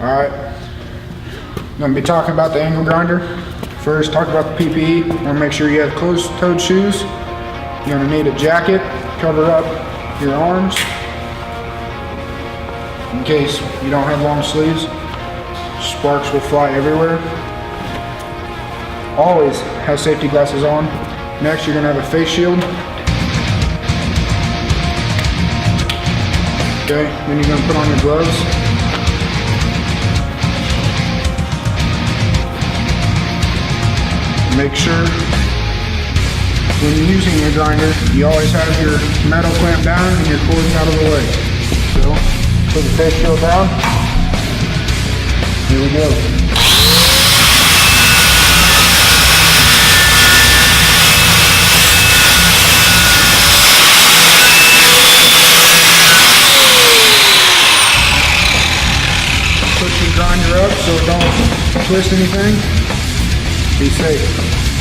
Alright, I'm going to be talking about the angle grinder. First, talk about the PPE. You want to make sure you have closed-toed shoes. You're going to need a jacket, cover up your arms in case you don't have long sleeves. Sparks will fly everywhere. Always have safety glasses on. Next, you're going to have a face shield. Okay, then you're going to put on your gloves. Make sure when you're using your grinder, you always have your metal clamp down and your cords out of the way. So, put the face shield down. Here we go. Push your grinder up so it don't twist anything. Be safe.